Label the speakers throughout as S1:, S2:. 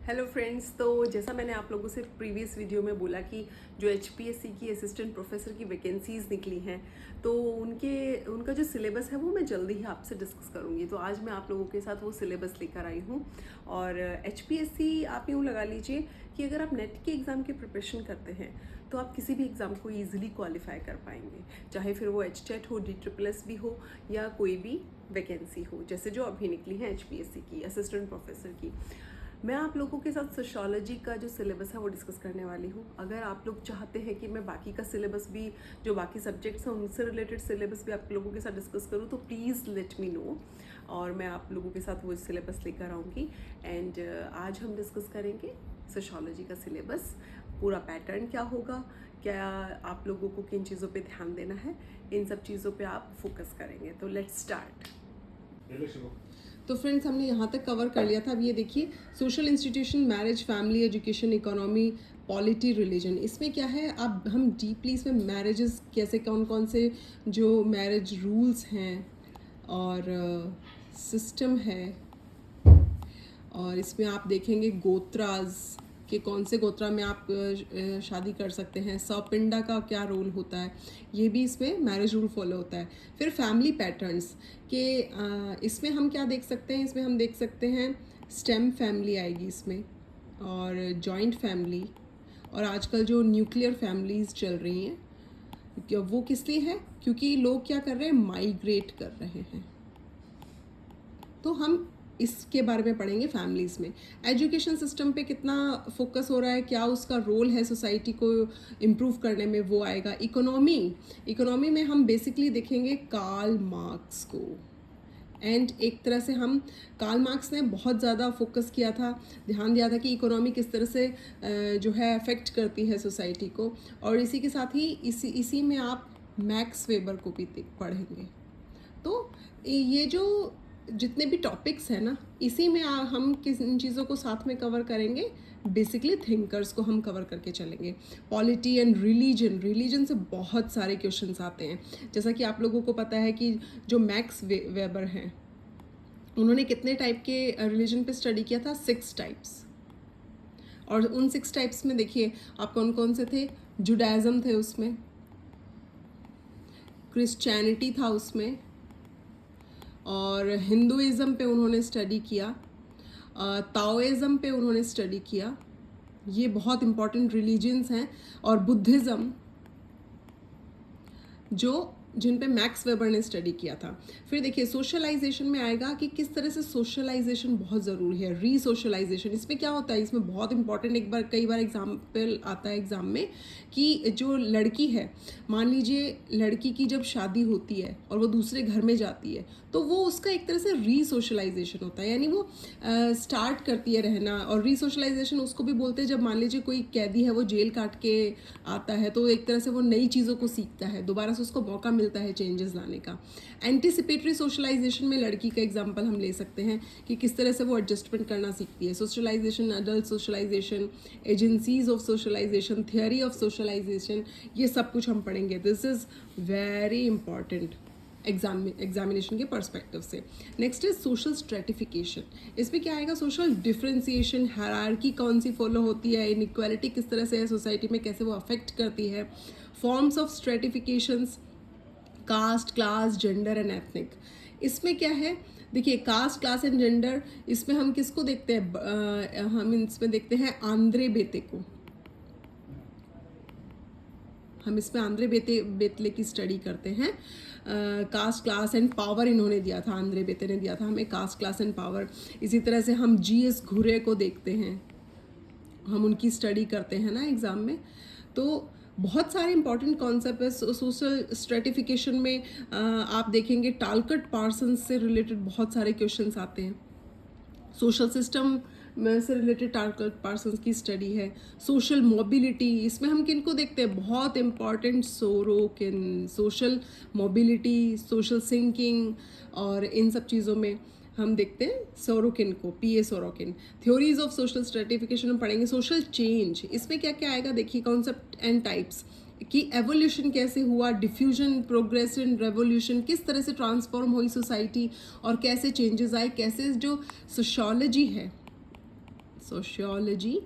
S1: Hello friends. तो जैसा मैंने आप लोगों से प्रीवियस वीडियो में बोला कि जो HPSC की असिस्टेंट प्रोफेसर की वैकेंसीज़ निकली हैं, तो उनका जो सिलेबस है वो मैं जल्दी ही आपसे डिस्कस करूँगी। तो आज मैं आप लोगों के साथ वो सिलेबस लेकर आई हूँ। और HPSC आप यूँ लगा लीजिए कि अगर आप नेट के एग्ज़ाम की प्रिपरेशन करते हैं तो आप किसी भी एग्ज़ाम को ईजिली क्वालिफाई कर पाएंगे, चाहे फिर वो HTET हो, DSSS भी हो या कोई भी वैकेंसी हो, जैसे जो अभी निकली है HPSC की असिस्टेंट प्रोफेसर की। मैं आप लोगों के साथ सोशियोलॉजी का जो सिलेबस है वो डिस्कस करने वाली हूँ। अगर आप लोग चाहते हैं कि मैं बाकी का सिलेबस भी, जो बाकी सब्जेक्ट्स हैं उनसे रिलेटेड सिलेबस भी आप लोगों के साथ डिस्कस करूँ, तो प्लीज़ लेट मी नो और मैं आप लोगों के साथ वो सिलेबस लेकर आऊँगी। एंड आज हम डिस्कस करेंगे सोशियोलॉजी का सिलेबस, पूरा पैटर्न क्या होगा, क्या आप लोगों को किन चीज़ों पे ध्यान देना है, इन सब चीज़ों पे आप फोकस करेंगे। तो लेट्स स्टार्ट। तो फ्रेंड्स, हमने यहाँ तक कवर कर लिया था। अब ये देखिए, social institution, marriage, family, education, economy, polity, religion. इसमें क्या है, अब हम डीपली इसमें मैरिजेस कैसे, कौन कौन से जो मैरिज रूल्स हैं और सिस्टम है, और इसमें आप देखेंगे गोत्राज कि कौन से गोत्रा में आप शादी कर सकते हैं, सौपिंडा का क्या रोल होता है, ये भी इसमें मैरिज रूल फॉलो होता है। फिर फैमिली पैटर्न्स के इसमें हम क्या देख सकते हैं, इसमें हम देख सकते हैं स्टेम फैमिली आएगी इसमें, और जॉइंट फैमिली, और आजकल जो न्यूक्लियर फैमिलीज़ चल रही हैं वो किस लिए है, क्योंकि लोग क्या कर रहे हैं, माइग्रेट कर रहे हैं। तो हम इसके बारे में पढ़ेंगे फैमिलीज़ में। एजुकेशन सिस्टम पे कितना फोकस हो रहा है, क्या उसका रोल है सोसाइटी को इम्प्रूव करने में, वो आएगा। इकोनॉमी में हम बेसिकली देखेंगे कार्ल मार्क्स को। एंड एक तरह से हम, कार्ल मार्क्स ने बहुत ज़्यादा फोकस किया था, ध्यान दिया था कि इकोनॉमी किस तरह से जो है अफेक्ट करती है सोसाइटी को। और इसी के साथ ही इसी में आप मैक्स वेबर को भी पढ़ेंगे। तो ये जो जितने भी टॉपिक्स हैं ना, इसी में हम किन चीज़ों को साथ में कवर करेंगे, बेसिकली थिंकर्स को हम कवर करके चलेंगे। पॉलिटी एंड रिलीजन से बहुत सारे क्वेश्चंस आते हैं। जैसा कि आप लोगों को पता है कि जो मैक्स वेबर हैं, उन्होंने कितने टाइप के रिलीजन पे स्टडी किया था, 6 टाइप्स। और उन 6 टाइप्स में देखिए आप कौन कौन से थे, जुडाइज़म थे उसमें, क्रिश्चियनिटी था उसमें, और हिंदुइज़म पे उन्होंने स्टडी किया, ताओइज़म पे उन्होंने स्टडी किया, ये बहुत इम्पॉर्टेंट रिलीजन्स हैं। और बुद्धिज़्म, जिन पे मैक्स वेबर ने स्टडी किया था। फिर देखिए सोशलाइजेशन में आएगा कि किस तरह से सोशलाइजेशन बहुत ज़रूरी है, रीसोशलाइजेशन। इसमें क्या होता है, इसमें बहुत इंपॉर्टेंट कई बार एग्जाम्पल आता है एग्ज़ाम में कि जो लड़की है, मान लीजिए लड़की की जब शादी होती है और वो दूसरे घर में जाती है, तो वो उसका एक तरह से रीसोशलाइजेशन होता है, यानी वो स्टार्ट करती है रहना। और रीसोशलाइजेशन उसको भी बोलते हैं जब मान लीजिए कोई कैदी है, वो जेल काट के आता है, तो एक तरह से वो नई चीज़ों को सीखता है, दोबारा से उसको मौका मिलता है चेंजेस लाने का। एंटिसिपेटरी सोशलाइजेशन में लड़की का एग्जांपल हम ले सकते हैं कि किस तरह से वो एडजस्टमेंट करना सीखती है। Socialisation, adult socialisation, agencies of socialisation, theory of socialisation, ये सब कुछ हम पढ़ेंगे। This is very important examination के पर्सपेक्टिव से। Next is social stratification. इसमें क्या आएगा, सोशल डिफ्रेंसिएशन, हायरार्की कौन सी फॉलो होती है, इनइक्वालिटी किस तरह से है सोसाइटी में, कैसे वो अफेक्ट करती है, forms of stratifications, caste, class, gender and ethnic. इसमें क्या है, देखिए कास्ट, क्लास एंड जेंडर, इसमें हम किसको देखते हैं, हम इसमें देखते हैं आंद्रे बेते को। हम इसमें आंद्रे बेतले की स्टडी करते हैं। कास्ट, क्लास एंड पावर इन्होंने दिया था, आंद्रे बेते ने दिया था हमें कास्ट, क्लास एंड पावर। इसी तरह से हम GS घुरे को देखते हैं, हम उनकी स्टडी करते हैं ना एग्ज़ाम में। तो बहुत सारे इंपॉर्टेंट कॉन्सेप्ट है। सोशल स्ट्रेटिफिकेशन में आप देखेंगे टालकट पार्सन्स से रिलेटेड बहुत सारे क्वेश्चंस आते हैं। सोशल सिस्टम से रिलेटेड टारगेट पार्सन्स की स्टडी है। सोशल मोबिलिटी, इसमें हम किन को देखते हैं, बहुत important Sorokin, social mobility, social sinking, और इन सब चीज़ों में हम देखते हैं सोरोकिन को, PA Sorokin. Theories of social stratification हम पढ़ेंगे। सोशल चेंज, इसमें क्या क्या आएगा, देखिए कॉन्सेप्ट एंड टाइप्स कि एवोल्यूशन कैसे हुआ, डिफ्यूजन, प्रोग्रेशन, रेवोल्यूशन, किस तरह से ट्रांसफॉर्म हुई सोसाइटी और कैसे चेंजेस आए, कैसे जो सोशियोलॉजी है, सोशियोलॉजी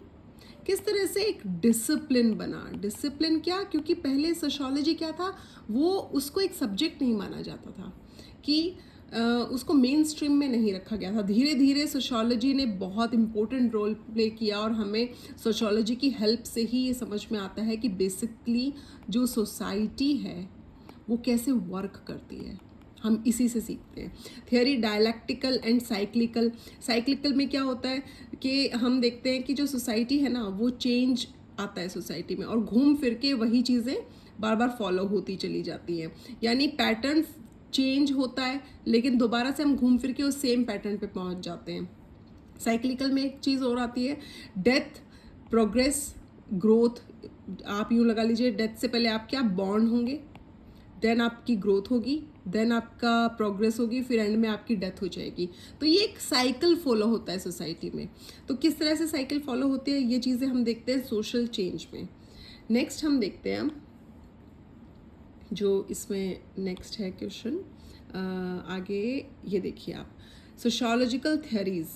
S1: किस तरह से एक डिसिप्लिन बना। डिसिप्लिन क्या, क्योंकि पहले सोशियोलॉजी क्या था, वो उसको एक सब्जेक्ट नहीं माना जाता था, कि उसको मेन स्ट्रीम में नहीं रखा गया था। धीरे धीरे सोशियोलॉजी ने बहुत इम्पोर्टेंट रोल प्ले किया और हमें सोशियोलॉजी की हेल्प से ही ये समझ में आता है कि बेसिकली जो सोसाइटी है वो कैसे वर्क करती है, हम इसी से सीखते हैं। Theory dialectical and cyclical. Cyclical में क्या होता है कि हम देखते हैं कि जो सोसाइटी है ना, वो चेंज आता है सोसाइटी में और घूम फिर के वही चीज़ें बार बार फॉलो होती चली जाती हैं, यानी पैटर्न चेंज होता है लेकिन दोबारा से हम घूम फिर के उस सेम पैटर्न पे पहुंच जाते हैं। साइक्लिकल में एक चीज़ और आती है, डेथ, प्रोग्रेस, ग्रोथ। आप यूँ लगा लीजिए, डेथ से पहले आप क्या बॉर्न होंगे, देन आपकी ग्रोथ होगी, देन आपका प्रोग्रेस होगी, फिर एंड में आपकी डेथ हो जाएगी। तो ये एक साइकिल फॉलो होता है सोसाइटी में। तो किस तरह से साइकिल फॉलो होती है, ये चीज़ें हम देखते हैं सोशल चेंज में। नेक्स्ट हम देखते हैं जो इसमें नेक्स्ट है क्वेश्चन आगे, ये देखिए आप, सोशियोलॉजिकल थियरीज।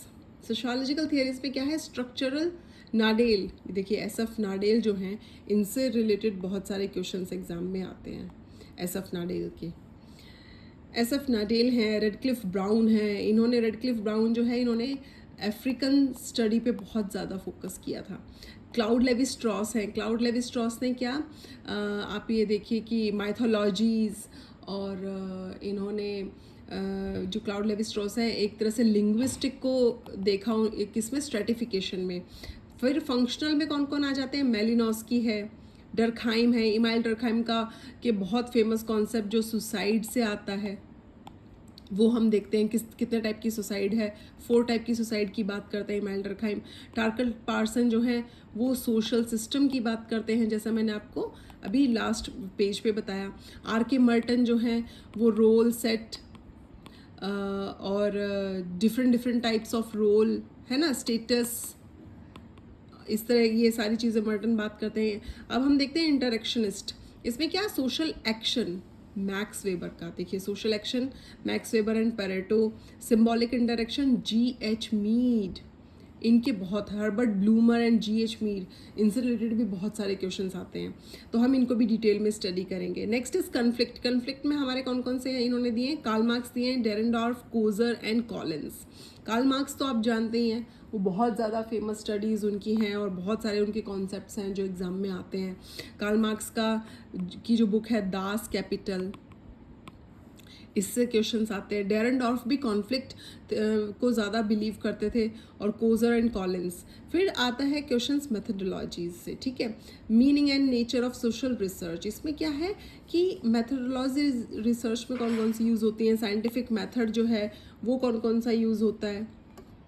S1: सोशियोलॉजिकल थियरीज में क्या है, स्ट्रक्चरल। नाडेल, देखिए SF नाडेल जो हैं, इनसे रिलेटेड बहुत सारे क्वेश्चंस एग्जाम में आते हैं। SF नाडेल के, SF नाडेल हैं, रेडक्लिफ ब्राउन हैं। इन्होंने, रेडक्लिफ ब्राउन जो है, इन्होंने अफ्रीकन स्टडी पे बहुत ज़्यादा फोकस किया था। क्लाउड लेवी स्ट्रॉस हैं। क्लाउड लेवी स्ट्रॉस ने क्या, आप ये देखिए कि माइथोलॉजीज़, और इन्होंने जो क्लाउड लेवी स्ट्रॉस है, एक तरह से लिंग्विस्टिक को देखा किसमें, स्ट्रेटिफिकेशन में। फिर फंक्शनल में कौन कौन आ जाते हैं, मेलिनोस्की है, डरखाइम है, इमाइल डरखाइम का के बहुत फेमस कॉन्सेप्ट जो सुसाइड से आता है, वो हम देखते हैं कितने टाइप की सुसाइड है। 4 टाइप की सुसाइड की बात करते हैं इमाइल डरखाइम। टार्कल पार्सन जो हैं, वो सोशल सिस्टम की बात करते हैं, जैसा मैंने आपको अभी लास्ट पेज पे बताया। RK मर्टन जो हैं, वो रोल सेट और डिफरेंट टाइप्स ऑफ रोल है ना, स्टेटस, इस तरह ये सारी चीज़ें मर्टन बात करते हैं। अब हम देखते हैं इंटरेक्शनिस्ट। इसमें क्या, सोशल एक्शन, मैक्स वेबर का, देखिए social action, Max Weber and Pareto. Symbolic interaction, GH Mead, इनके बहुत, Herbert Blumer and GH Mead, इनसे रिलेटेड भी बहुत सारे क्वेश्चंस आते हैं, तो हम इनको भी डिटेल में स्टडी करेंगे। Next is conflict. कन्फ्लिक्ट में हमारे कौन कौन से हैं, इन्होंने दिए, कार्ल मार्क्स दिए हैं, Dahrendorf, Coser and Collins. Karl Marx तो आप जानते ही हैं, वो बहुत ज़्यादा फेमस स्टडीज़ उनकी हैं और बहुत सारे उनके कॉन्सेप्ट्स हैं जो एग्ज़ाम में आते हैं। कार्ल मार्क्स की जो बुक है दास कैपिटल, इससे क्वेश्चंस आते हैं। डेरेनडॉर्फ भी कॉन्फ्लिक्ट को ज़्यादा बिलीव करते थे, और कोजर एंड कॉलिन्स। फिर आता है क्वेश्चंस मेथडोलॉजीज से, ठीक है। Meaning and nature of social research, इसमें क्या है कि मेथडोलॉजी रिसर्च में कौन कौन सी यूज़ होती हैं, साइंटिफिक मेथड जो है वो कौन कौन सा यूज़ होता है,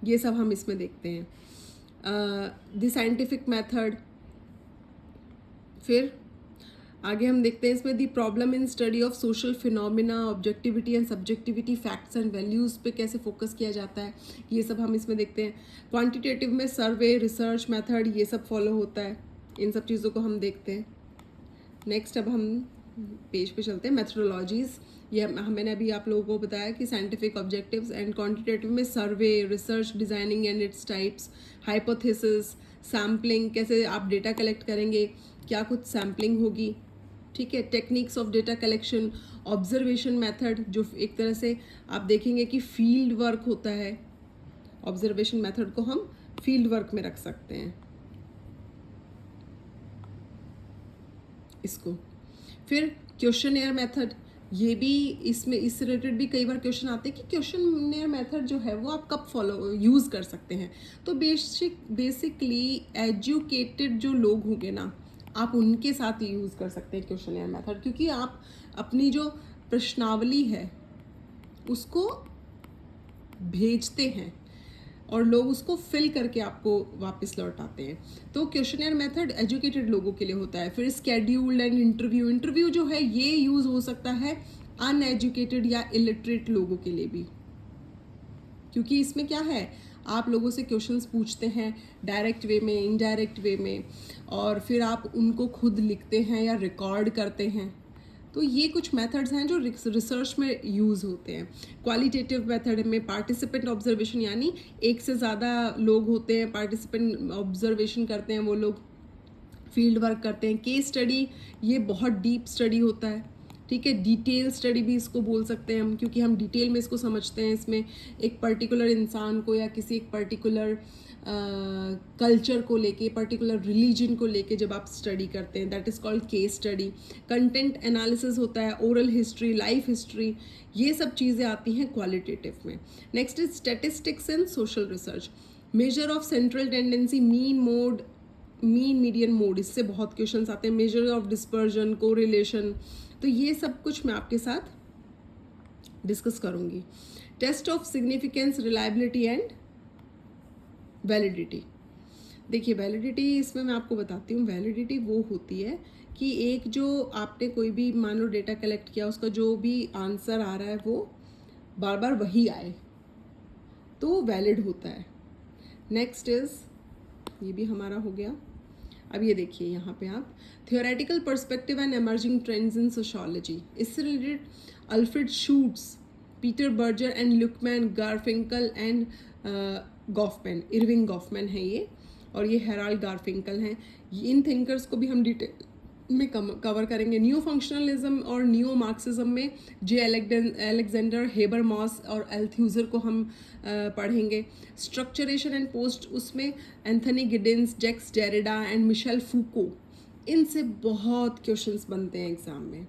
S1: ये सब हम इसमें देखते हैं। The scientific method. फिर आगे हम देखते हैं इसमें the problem in study of social phenomena, objectivity and subjectivity, facts and values पे कैसे फोकस किया जाता है, ये सब हम इसमें देखते हैं। क्वांटिटेटिव में सर्वे, रिसर्च मेथड, ये सब फॉलो होता है, इन सब चीज़ों को हम देखते हैं। नेक्स्ट अब हम पेज पे चलते हैं, मेथडोलॉजीज़। ये मैंने अभी आप लोगों को बताया कि साइंटिफिक ऑब्जेक्टिव्स एंड क्वांटिटेटिव में survey, research, designing and its types, hypothesis, sampling, कैसे आप डेटा कलेक्ट करेंगे, क्या कुछ सैम्पलिंग होगी, ठीक है। Techniques of data collection, observation method, जो एक तरह से आप देखेंगे कि फील्ड वर्क होता है, ऑब्जर्वेशन मेथड को हम फील्ड वर्क में रख सकते हैं इसको। फिर क्वेश्चनेयर मेथड, ये भी इसमें, इससे रिलेटेड भी कई बार क्वेश्चन आते हैं कि क्वेश्चनेयर मेथड जो है वो आप कब फॉलो यूज़ कर सकते हैं। तो बेसिकली एजुकेटेड जो लोग होंगे ना, आप उनके साथ यूज़ कर सकते हैं क्वेश्चनेयर मेथड, क्योंकि आप अपनी जो प्रश्नावली है उसको भेजते हैं और लोग उसको फिल करके आपको वापस लौटाते हैं। तो क्वेश्चनेयर मेथड एजुकेटेड लोगों के लिए होता है। फिर स्केड्यूल्ड एंड इंटरव्यू, इंटरव्यू जो है ये यूज़ हो सकता है अनएजुकेटेड या इलिटरेट लोगों के लिए भी, क्योंकि इसमें क्या है, आप लोगों से क्वेश्चंस पूछते हैं डायरेक्ट वे में, इनडायरेक्ट वे में, और फिर आप उनको खुद लिखते हैं या रिकॉर्ड करते हैं। तो ये कुछ मेथड्स हैं जो रिसर्च में यूज़ होते हैं। क्वालिटेटिव मेथड में पार्टिसिपेंट ऑब्जर्वेशन, यानी एक से ज़्यादा लोग होते हैं, पार्टिसिपेंट ऑब्जर्वेशन करते हैं, वो लोग फील्ड वर्क करते हैं। केस स्टडी, ये बहुत डीप स्टडी होता है, ठीक है। डिटेल स्टडी भी इसको बोल सकते हैं हम, क्योंकि हम डिटेल में इसको समझते हैं। इसमें एक पर्टिकुलर इंसान को या किसी एक पर्टिकुलर कल्चर को लेके, पर्टिकुलर रिलीजन को लेके जब आप स्टडी करते हैं, that is called case study. Content analysis होता है, ओरल हिस्ट्री, लाइफ हिस्ट्री, ये सब चीज़ें आती हैं क्वालिटेटिव में। Next is statistics and social research. Measure of central tendency, mean mode, mean median mode, इससे बहुत क्वेश्चंस आते हैं। मेजर ऑफ डिस्पर्जन, कोरिलेशन, तो ये सब कुछ मैं आपके साथ डिस्कस करूंगी। Test of significance, reliability and validity. देखिए वैलिडिटी, इसमें मैं आपको बताती हूँ। वैलिडिटी वो होती है कि एक जो आपने कोई भी मान लो डेटा कलेक्ट किया, उसका जो भी आंसर आ रहा है वो बार बार वही आए, तो वैलिड होता है। नेक्स्ट इज, ये भी हमारा हो गया। अब ये देखिए यहाँ पे आप, theoretical perspective and emerging trends in sociology, इससे related Alfred Schutz, Peter Berger and Luckmann, Garfinkel and Goffman, Erving Goffman है ये, और ये हेराल्ड गारफिंकल हैं। इन थिंकर्स को भी हम डिटेल में कवर करेंगे। न्यू फंक्शनलिज्म और न्यू मार्क्सिज्म में जे अलेक्जेंडर, हेबर मॉस और एल्थ्यूजर को हम पढ़ेंगे। स्ट्रक्चरेशन एंड पोस्ट, उसमें Anthony Giddens, Jacques Derrida and Michel Foucault, इनसे बहुत क्वेश्चंस बनते हैं एग्जाम में।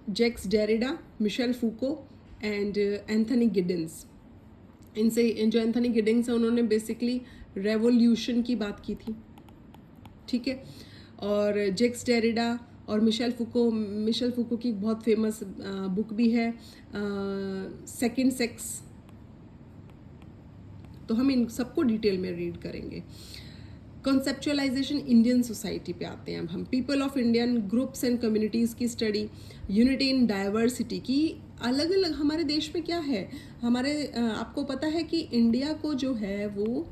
S1: Jacques Derrida, Michel Foucault and Anthony Giddens, इनसे, जो एंथनी गिडिंस है उन्होंने बेसिकली रेवोल्यूशन की बात की थी, ठीक है। और जैक्स डेरिडा और मिशेल फुको की बहुत फेमस बुक भी है, सेकंड सेक्स। तो हम इन सबको डिटेल में रीड करेंगे। कॉन्सेप्चुअलाइजेशन इंडियन सोसाइटी पे आते हैं अब हम। People of Indian groups and communities की स्टडी। यूनिटी इन डाइवर्सिटी की, अलग अलग हमारे देश में क्या है, हमारे आपको पता है कि इंडिया को जो है वो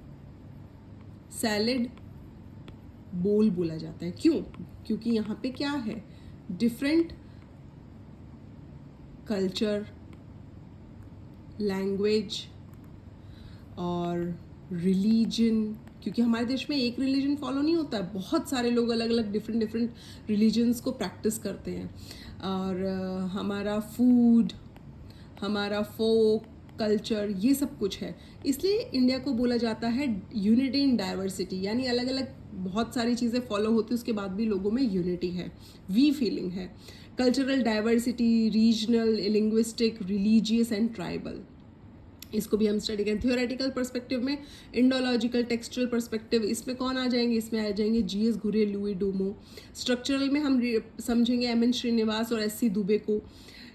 S1: सैलेड बोल बोला जाता है। क्यों? क्योंकि यहाँ पे क्या है, डिफरेंट कल्चर, लैंग्वेज और रिलीजन, क्योंकि हमारे देश में एक रिलीजन फॉलो नहीं होता है, बहुत सारे लोग अलग अलग डिफरेंट रिलीजन्स को प्रैक्टिस करते हैं। और हमारा फूड, हमारा फोक कल्चर, ये सब कुछ है, इसलिए इंडिया को बोला जाता है यूनिटी इन डाइवर्सिटी, यानी अलग अलग बहुत सारी चीज़ें फॉलो होती है, उसके बाद भी लोगों में यूनिटी है, वी फीलिंग है। Cultural diversity, regional, linguistic, religious and tribal, इसको भी हम स्टडी करें। थियोरेटिकल पर्सपेक्टिव में इंडोलॉजिकल, टेक्सचुअल पर्सपेक्टिव, इसमें कौन आ जाएंगे, इसमें आ जाएंगे जीएस घुरे, लुई डूमो। स्ट्रक्चरल में हम समझेंगे एमएन श्रीनिवास और एससी दुबे को।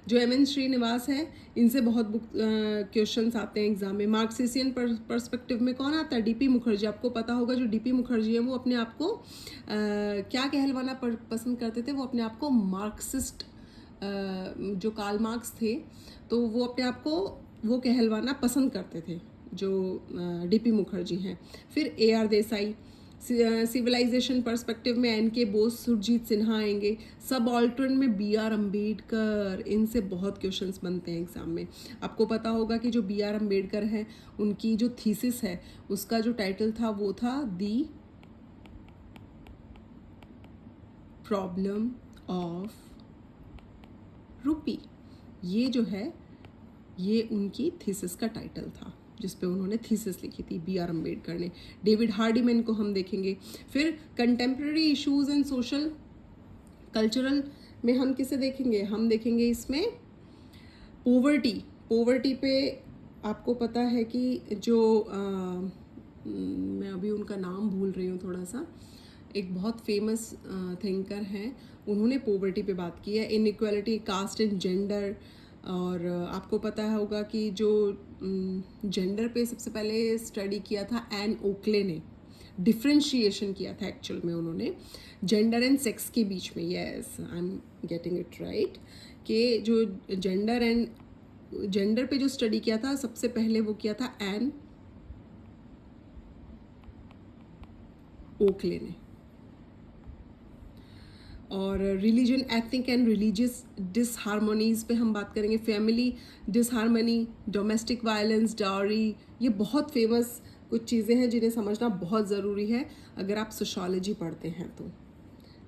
S1: जो एमएन श्रीनिवास है, इनसे बहुत क्वेश्चंस आते हैं एग्जाम में। मार्क्सियन पर्सपेक्टिव में कौन आता है, डीपी मुखर्जी। आपको पता होगा जो डीपी मुखर्जी है वो अपने आप को क्या कहलवाना पसंद करते थे, वो अपने आप को मार्क्सिस्ट, जो कार्ल मार्क्स थे, तो वो अपने आप को वो कहलवाना पसंद करते थे, जो डीपी मुखर्जी हैं। फिर AR देसाई। सिविलाइजेशन पर्सपेक्टिव में NK बोस, सुरजीत सिन्हा आएंगे। सब ऑल्टर्न में BR अम्बेडकर, इनसे बहुत क्वेश्चंस बनते हैं एग्जाम में। आपको पता होगा कि जो BR अम्बेडकर है, उनकी जो थीसिस है, उसका जो टाइटल था वो था दी प्रॉब्लम ऑफ रूपी। ये जो है, ये उनकी थीसिस का टाइटल था, जिस पे उन्होंने थीसिस लिखी थी BR अम्बेडकर ने। डेविड हार्डीमैन को हम देखेंगे। फिर contemporary issues and social cultural में हम किसे देखेंगे, हम देखेंगे इसमें पोवर्टी पे आपको पता है कि जो मैं अभी उनका नाम भूल रही हूँ थोड़ा सा, एक बहुत फेमस थिंकर हैं, उन्होंने पोवर्टी पे बात की है। Inequality, caste and gender. और आपको पता होगा कि जो जेंडर पे सबसे पहले स्टडी किया था एन ओकले ने, डिफ्रेंशिएशन किया था एक्चुअल में उन्होंने जेंडर एंड सेक्स के बीच में। Yes, I am getting it right, कि जो जेंडर पे जो स्टडी किया था सबसे पहले वो किया था एन ओकले ने। और रिलीजन, एथनिक एंड रिलीजियस डिसहार्मोनीज पे हम बात करेंगे, family disharmony, domestic violence, dowry, ये बहुत फेमस कुछ चीज़ें हैं जिन्हें समझना बहुत ज़रूरी है अगर आप सोशियोलॉजी पढ़ते हैं तो।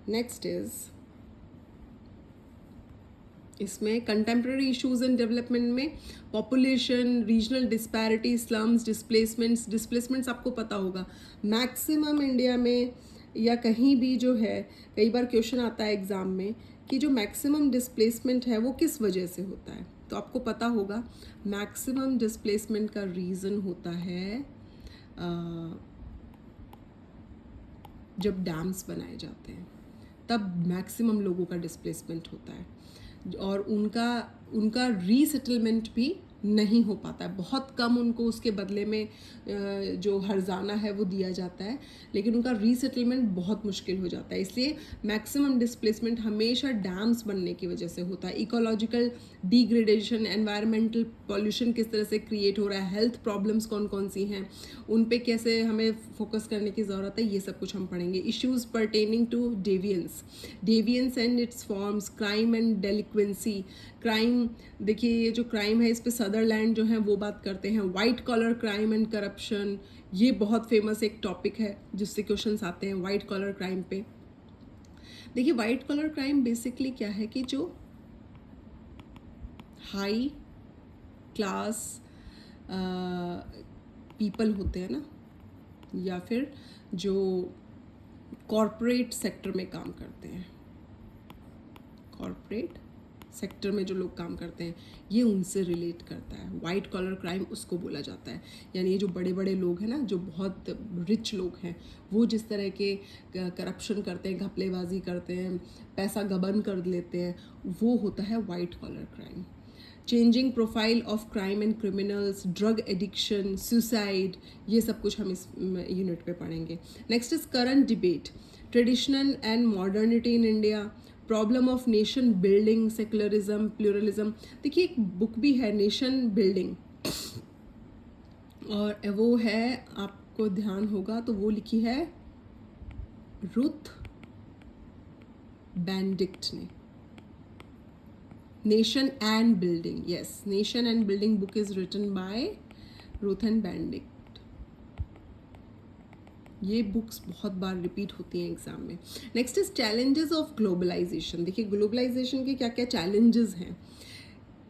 S1: नेक्स्ट इज़ इसमें कंटेम्प्रेरी इश्यूज इन डेवलपमेंट में population, regional disparity, slums, displacements आपको पता होगा मैक्सिमम इंडिया में या कहीं भी जो है, कई बार क्वेश्चन आता है एग्ज़ाम में कि जो मैक्सिमम डिस्प्लेसमेंट है वो किस वजह से होता है, तो आपको पता होगा मैक्सिमम डिस्प्लेसमेंट का रीज़न होता है जब डैम्स बनाए जाते हैं तब मैक्सिमम लोगों का डिस्प्लेसमेंट होता है और उनका रीसेटलमेंट भी नहीं हो पाता है, बहुत कम उनको उसके बदले में जो हर्जाना है वो दिया जाता है, लेकिन उनका रीसेटलमेंट बहुत मुश्किल हो जाता है। इसलिए मैक्सिमम डिस्प्लेसमेंट हमेशा डैम्स बनने की वजह से होता है। इकोलॉजिकल डिग्रेडेशन, एनवायरमेंटल पॉल्यूशन किस तरह से क्रिएट हो रहा है, हेल्थ प्रॉब्लम्स कौन कौन सी हैं, उन पे कैसे हमें फोकस करने की ज़रूरत है, ये सब कुछ हम पढ़ेंगे। Issues pertaining to deviance and its forms, crime and delinquency. Crime, देखिए ये जो क्राइम है इस पे सदरलैंड जो है वो बात करते हैं। White collar crime and corruption, ये बहुत फेमस एक टॉपिक है जिससे क्वेश्चंस आते हैं वाइट कॉलर क्राइम पे। देखिए वाइट कॉलर क्राइम बेसिकली क्या है कि जो हाई क्लास पीपल होते हैं ना, या फिर जो कॉरपोरेट सेक्टर में काम करते हैं, कॉरपोरेट सेक्टर में जो लोग काम करते हैं, ये उनसे रिलेट करता है। वाइट कॉलर क्राइम उसको बोला जाता है, यानी ये जो बड़े बड़े लोग हैं ना, जो बहुत रिच लोग हैं, वो जिस तरह के करप्शन करते हैं, घपलेबाजी करते हैं, पैसा गबन कर लेते हैं, वो होता है white collar crime. Changing profile of crime and criminals, drug addiction, suicide, ये सब कुछ हम इस यूनिट पे पढ़ेंगे। Next is current debate, traditional and modernity in India, problem of nation building, secularism, pluralism. देखिए एक बुक भी है नेशन बिल्डिंग, और वो है, आपको ध्यान होगा तो वो लिखी है रुथ बेनेडिक्ट ने। Nation and building, yes, nation and building book is written by Ruth and Benedict. ये बुक्स बहुत बार रिपीट होती हैं एग्जाम में। Next is challenges of globalization. देखिए ग्लोबलाइजेशन के क्या क्या चैलेंजेस हैं।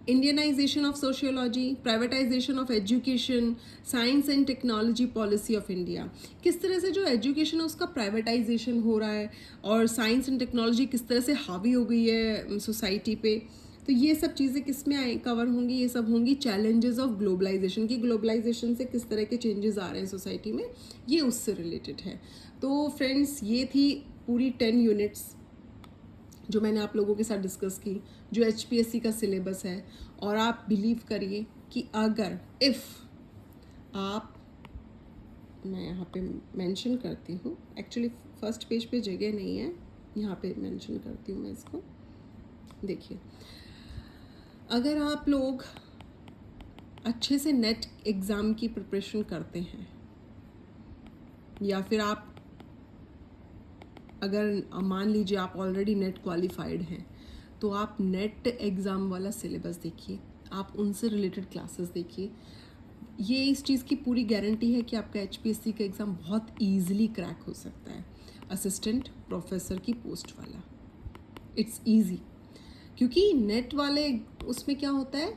S1: Indianization of sociology, privatization of education, science and technology policy of India. किस तरह से जो एजुकेशन है उसका प्राइवेटाइजेशन हो रहा है और साइंस एंड टेक्नोलॉजी किस तरह से हावी हो गई है सोसाइटी पे, तो ये सब चीज़ें किस में कवर होंगी, ये सब होंगी चैलेंजेस ऑफ ग्लोबलाइजेशन की। ग्लोबलाइजेशन से किस तरह के चेंजेस आ रहे हैं सोसाइटी में, ये उससे रिलेटेड है। तो फ्रेंड्स ये थी पूरी 10 यूनिट्स जो मैंने आप लोगों के साथ डिस्कस की, जो HPSC का सिलेबस है। और आप बिलीव करिए कि अगर आप, मैं यहाँ पे मेंशन करती हूँ, एक्चुअली फर्स्ट पेज पे जगह नहीं है, यहाँ पे मेंशन करती हूँ मैं इसको। देखिए अगर आप लोग अच्छे से नेट एग्ज़ाम की प्रिपरेशन करते हैं, या फिर आप अगर मान लीजिए आप ऑलरेडी नेट क्वालिफाइड हैं, तो आप नेट एग्ज़ाम वाला सिलेबस देखिए, आप उनसे रिलेटेड क्लासेस देखिए। ये इस चीज़ की पूरी गारंटी है कि आपका HPSC का एग्ज़ाम बहुत ईजिली क्रैक हो सकता है, असिस्टेंट प्रोफेसर की पोस्ट वाला। इट्स ईजी, क्योंकि नेट वाले उसमें क्या होता है,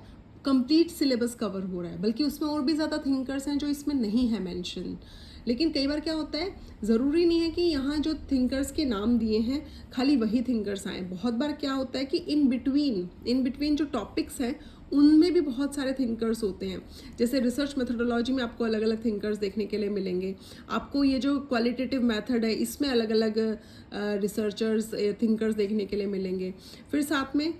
S1: कंप्लीट सिलेबस कवर हो रहा है, बल्कि उसमें और भी ज़्यादा थिंकर्स हैं जो इसमें नहीं है मेंशन। लेकिन कई बार क्या होता है, ज़रूरी नहीं है कि यहाँ जो थिंकर्स के नाम दिए हैं खाली वही थिंकर्स आए। बहुत बार क्या होता है कि इन बिटवीन जो टॉपिक्स हैं उनमें भी बहुत सारे थिंकर्स होते हैं। जैसे रिसर्च मेथोडोलॉजी में आपको अलग अलग थिंकर्स देखने के लिए मिलेंगे, आपको ये जो क्वालिटेटिव मेथड है इसमें अलग अलग रिसर्चर्स थिंकर्स देखने के लिए मिलेंगे। फिर साथ में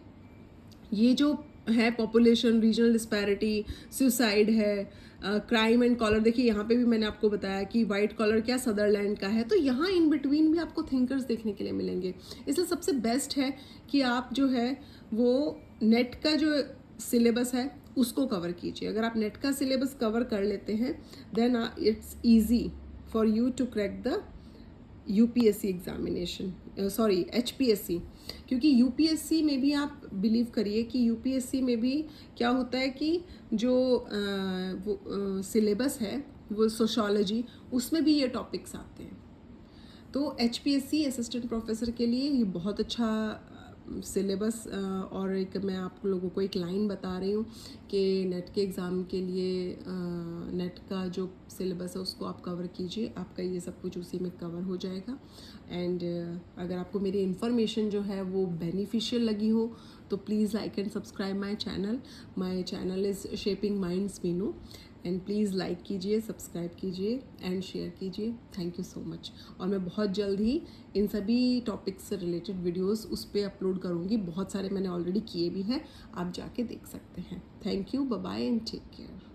S1: ये जो है पॉपुलेशन, रीजनल डिस्पैरिटी, सुसाइड है, क्राइम एंड कॉलर। देखिए यहाँ पे भी मैंने आपको बताया कि वाइट कॉलर क्या सदरलैंड का है, तो यहाँ इन बिटवीन भी आपको थिंकर्स देखने के लिए मिलेंगे। इसलिए सबसे बेस्ट है कि आप जो है वो नेट का जो सिलेबस है उसको कवर कीजिए। अगर आप नेट का सिलेबस कवर कर लेते हैं then it's easy for you to crack the UPSC examination, sorry HPSC, क्योंकि यूपीएससी में भी आप बिलीव करिए कि यूपीएससी में भी क्या होता है कि जो वो सिलेबस है वो सोशोलॉजी, उसमें भी ये टॉपिक्स आते हैं। तो एचपीएससी असिस्टेंट प्रोफेसर के लिए ये बहुत अच्छा सिलेबस, और एक मैं आप लोगों को एक लाइन बता रही हूँ कि नेट के एग्ज़ाम के लिए नेट का जो सिलेबस है उसको आप कवर कीजिए, आपका ये सब कुछ उसी में कवर हो जाएगा। एंड अगर आपको मेरी इन्फॉर्मेशन जो है वो बेनिफिशियल लगी हो तो please like and subscribe my channel is shaping minds Meenu, and please like कीजिए, सब्सक्राइब कीजिए एंड शेयर कीजिए। Thank you so much. और मैं बहुत जल्द ही इन सभी टॉपिक्स से रिलेटेड वीडियोस उस पर अपलोड करूँगी, बहुत सारे मैंने ऑलरेडी किए भी हैं, आप जाके देख सकते हैं। Thank you, bye bye and take care.